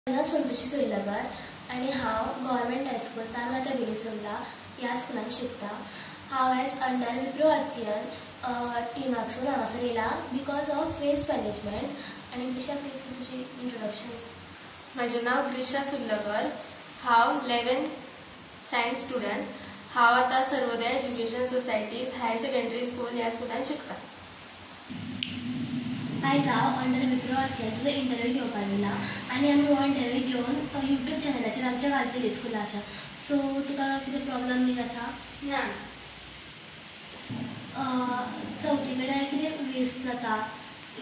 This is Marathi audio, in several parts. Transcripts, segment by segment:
संतोषी सोयलकर आणि हांव गव्हर्नमेंट हायस्कूल तालमाता बिलिसोल्ला ह्या स्कुलान शिकता। हांव आयज अंडर विप्रो आर्थियन टिमाकसून हांगासर येयला बिकॉज ऑफ वेस्ट मॅनेजमेंट। आणि दिशा प्लीज तूं तुजें इंट्रोडक्शन। म्हजें नांव ग्रिशा सुर्लकर, हांव 11th सायन्स स्टुडंट। हांव आतां Sarvodaya education society's higher secondary school ह्या स्कुलान शिकता। आयज हांव अंडर विप्रो आर्थियन तुजो इंटरव्यू घेवपाक येयला आनी आमी हो इंटरव्यू घेवन यूट्यूब चॅनलाचेर आमच्या घालतली स्कुलाच्या। सो तुका कितें प्रॉब्लम बी आसा? ना। चवथी कडेन कितें वेस्ट जाता,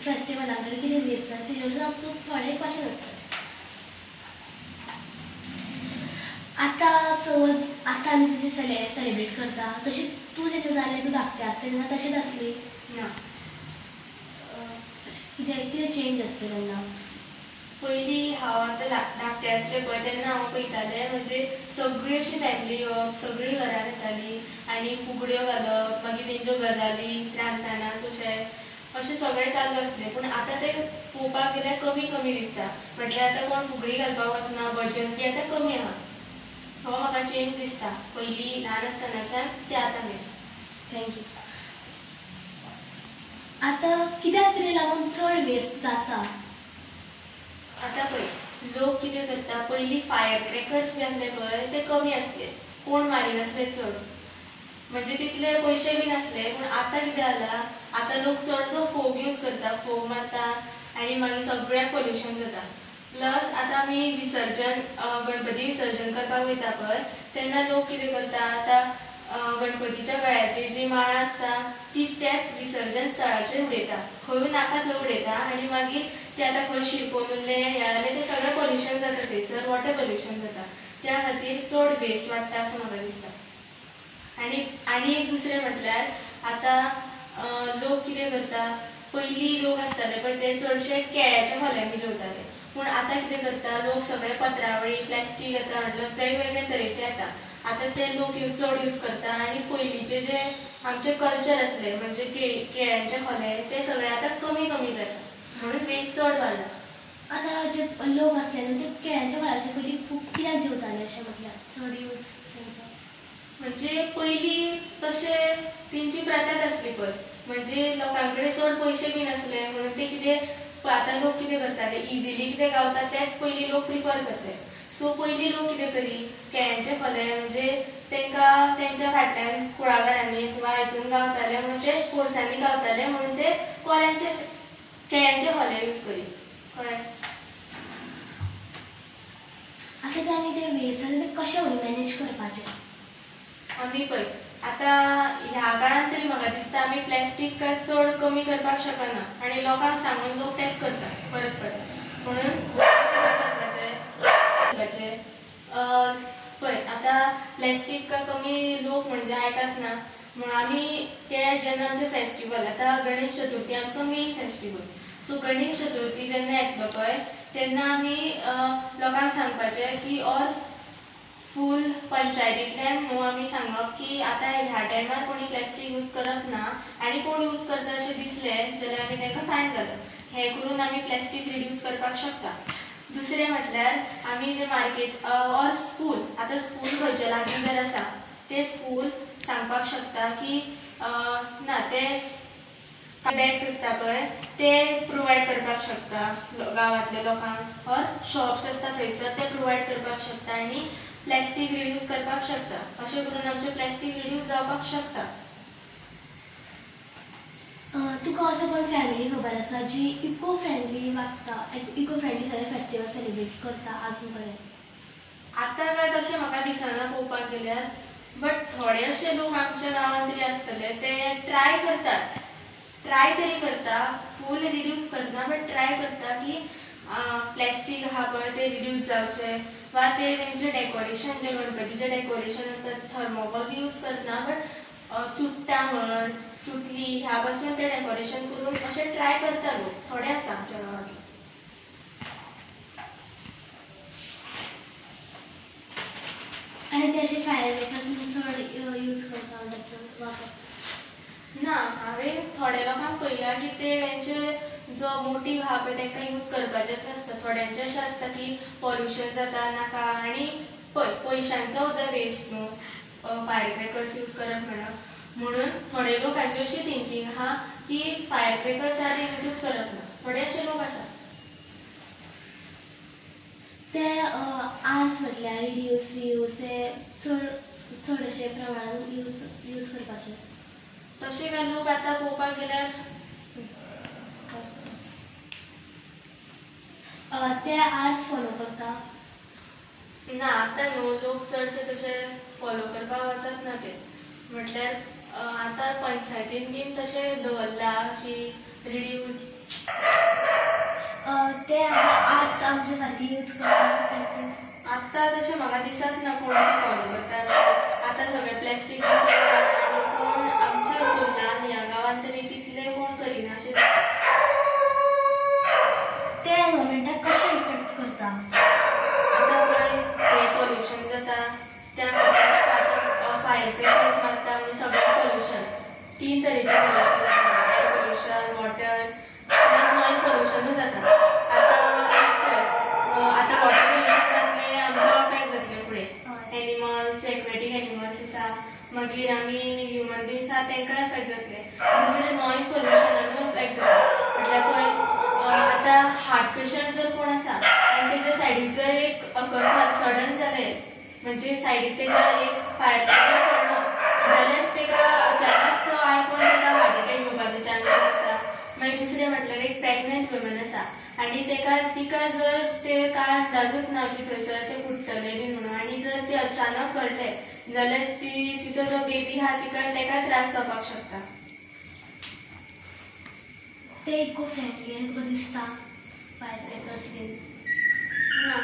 फेस्टिवला कडेन कितें वेस्ट जाता तेजेर आमचो थोडे क्वेश्चन आसता। आतां आमी जशें सेलिब्रेट करता तशें तूं जेन्ना जालें तूं धाकटें आसता तेन्ना तशेंच आसली ना? कितें चेंज आसलें तेन्ना? पयलीं हांव आतां धाकटें आसलें पळय तेन्ना हांव पळयतालें म्हणजे सगळीं अशी फॅमिली येवप, सगळीं घरान येतालीं आनी फुगड्यो घालप, मागीर तेंच्यो गजाली रांदतना अशें सगळें चालू आसलें। पूण आतां तें पळोवपाक गेल्यार कमी कमी दिसता। म्हटल्यार आतां कोण फुगडी घालपाक वचना, भजन बी आतां कमी आहा। हो म्हाका चेंज दिसता पयलीं ल्हान आसतनाच्यान ते आतां मेरेन। थँक्यू। आतां कित्याक तरी लागून चड वेस्ट जाता? आतां पळय लोक कितें करता, पयलीं फायर क्रॅकर्स बी आसले पळय ते कमी आसले, कोण मारिनासले चड, म्हणजे तितले पयशे बी नासले। पूण आतां कितें जाला, आतां लोक चडसो फोग यूज करता, फोग मारता आनी मागीर सगळ्याक पोल्युशन जाता। प्लस आतां आमी विसर्जन गणपती विसर्जन करपाक वयता पळय तेन्ना लोक कितें करता, आतां गणपतीच्या गळ्यातली जी माळ आसता ती त्याच विसर्जन स्थळाचेर उडयता, खंय नाका थंय उडयता आनी मागीर ते आतां खंय शिरकोन उरलें हें जालें तें सगळें पोल्युशन जाता, थंयसर वॉटर पोल्युशन जाता। त्या खातीर चड वेस्ट वाडटा अशें म्हाका दिसता। आनी एक दुसरें म्हटल्यार आतां लोक कितें करता, पयलीं लोक आसताले पळय ते चडशे केळ्याच्या खोल्यांनी जेवताले, पूण आतां कितें करता लोक सगळे पत्रावळी प्लास्टीक येता म्हटल्यार वेगवेगळे तरेचे येता, आतां ते लोक चड यूज करता आनी पयलींचे जे आमचे कल्चर आसले म्हणजे केळ्यांचे खोले ते सगळे आतां कमी कमी जाता, म्हणून वेस्ट चड वाडला। आतां जे लोक आसले ते केळ्यांच्या खोलाचे पयलीं खूब कित्याक जेवताले अशें म्हटल्यार चड यूज तेंचो? म्हणजे पयलीं तशें तेंची प्रथाच आसली पळय, म्हणजे लोकां कडेन चड पयशे बी नासले म्हणून ते कितें आतां लोक कितें करताले इजिली कितें गावता तेंच पयलीं लोक प्रिफर करताले। सो पयलीं लोक कितें करी केळ्यांचे खोले म्हणजे तांकां तेंच्या फाटल्यान कुळागरांनी किंवा हातून गावताले म्हणून ते फोर्सांनी गावताले म्हणून ते केळ्यांचे खोले यूज करी, कळ्ळें? आतां ते आमी ते वेस्ट जाता ते कशें मॅनेज करपाचें? आमी पळय आतां ह्या काळान तरी म्हाका दिसता आमी प्लास्टीक चड कमी करपाक शकना आनी लोकांक सांगून लोक तेंच करता परत परत, म्हणून करपाचें पळय आतां प्लास्टीक कमी लोक म्हणजे आयकच ना, म्हण आमी ते जेन्ना आमचे फेस्टिवल आतां गणेश चतुर्थी आमचो main festival, so Ganesh Chaturthi जेन्ना येतलो पळय तेन्ना आमी लोकांक सांगपाचें की ऑर फूल पंचायतींतल्यान न्हू आमी सांगप की आतां ह्या टायमार कोणी प्लास्टीक यूज करप ना आनी कोण यूज करता अशें दिसलें जाल्यार आमी तांकां फायन घालप। हें करून आमी प्लास्टीक रिड्यूस करपाक शकता। दुसरें म्हटल्यार आमी ते मार्केट ऑर स्कूल, आतां स्कूल खंयचे लागीं जर आसा ते स्कूल सांगपाक शकता की ना ते बॅग्स आसता पळय ते प्रोवायड करपाक शकता गांवांतल्या लोकांक, ऑर शॉप्स आसता थंयसर ते प्रोवायड करपाक शकता आनी प्लास्टीक रिड्यूस करपाक शकता। अशें करून आमचें प्लास्टीक रिड्यूस जावपाक शकता। तुका असो कोण फॅमिली खबर आसा जी इको फ्रेंडली वागता, इको फ्रेंडली सगळे फेस्टिवल सेलिब्रेट करता आजून पर्यंत? आतां काय तशें म्हाका दिसना पळोवपाक गेल्यार, बट थोडे अशे लोक आमच्या गांवांत तरी आसतले ते ट्राय करतात, ट्राय तरी करता, फूल रिड्यूस करना बट ट्राय करता की प्लास्टीक आहा पळय ते रिड्यूस जावचें, वा ते तेंचें डेकोरेशन जें गणपतीचें डेकोरेशन आसता थर्मोकॉल बी यूज करना बट चुट्टां म्हण सुतली ह्या पासून तें डेकोरेशन करून अशें ट्राय करता लोक, थोडे आसा आमच्या गांवांत। आनी ते अशे फायर क्रॅकर्स चड यूज करता वापर? ना, हांवें थोड्या लोकांक पळयलां की ते तेंचे जो मोटीव हा पळय तांकां यूज करपाचेच नासता. थोड्यांचे अशें आसता की पॉल्युशन जाता नाका आनी पयशांचो सुद्दां वेस्ट न्हू फायर क्रॅकर्स यूज करप म्हणून थोडे लोकांची अशी थिंकींग आहा की फायर क्रॅकर्स आहा ते यूजूच करप ना. थोडे अशे लोक आसा ते आर्ट्स म्हटल्यार रिड्यूस रियूज ते चडशे प्रमाणान यूज करपाचे. तशे काय लोक आतां पळोवपाक गेल्यार ते आर्ट्स फॉलो करता ना. आतां न्हू लोक चडशे तशे फॉलो करपाक वचत ना ते. म्हटल्यार आतां पंचायतीन बीन तशें दवरला की रिड्यूस ते आर्ट्स आमचे सारके यूज करता प्रॅक्टीस. आतां तशें म्हाका दिसत ना कोण अशें फॉलो करता अशें. आतां सगळें प्लॅस्टीक आनी कोण आमच्या सुर्लान ह्या गांवांत तरी तितले कोण करिना अशें दिसता. ते एनवायरमेंटाक कशें इफेक्ट करता. आतां पळय पॉल्युशन जाता त्या खातीर आतां फायर क्रॅकर्स मारता म्हणजे सगळें पॉल्युशन 3 तरेचें पॉल्युशन जाता. Air pollution, water plus noise पॉल्युशनूय जाता. आतां वॉटर पॉल्युशन जातलें आमकां अफेक्ट जातलें फुडें. एनिमल्स एक्वेटीक एनिमल्स आसा मागीर आमी ह्युमन बिंग्स आसा तांकांय अफेक्ट जातलें. दुसरें नॉयज पॉल्युशनानूय अफेक्ट जाता. म्हटल्यार पळय आतां हार्ट पेशंट जर कोण आसा आनी तेच्या सायडीक जर एक अकस्मात सडन जालें म्हणजे सायडीक तेच्या एक फायर क्रॅकर पडलो जाल्यार तेका अचानक तो आयकून तेका हार्ट अटॅक येवपाचो चान्सीस आसा. मागीर दुसरें म्हटल्यार एक प्रेग्नंट वुमन आसा आनी तिका जर ते कांय अंदाजूच ना की थंयसर ते फुट्टले बीन म्हणून आनी जर ते अचानक घडलें जाल्यार तिचो जो बेबी आहा तेका त्रास जावपाक शकता. ते इको फ्रेंडली तुका दिसता फायर क्रॅकर्स बीन ना.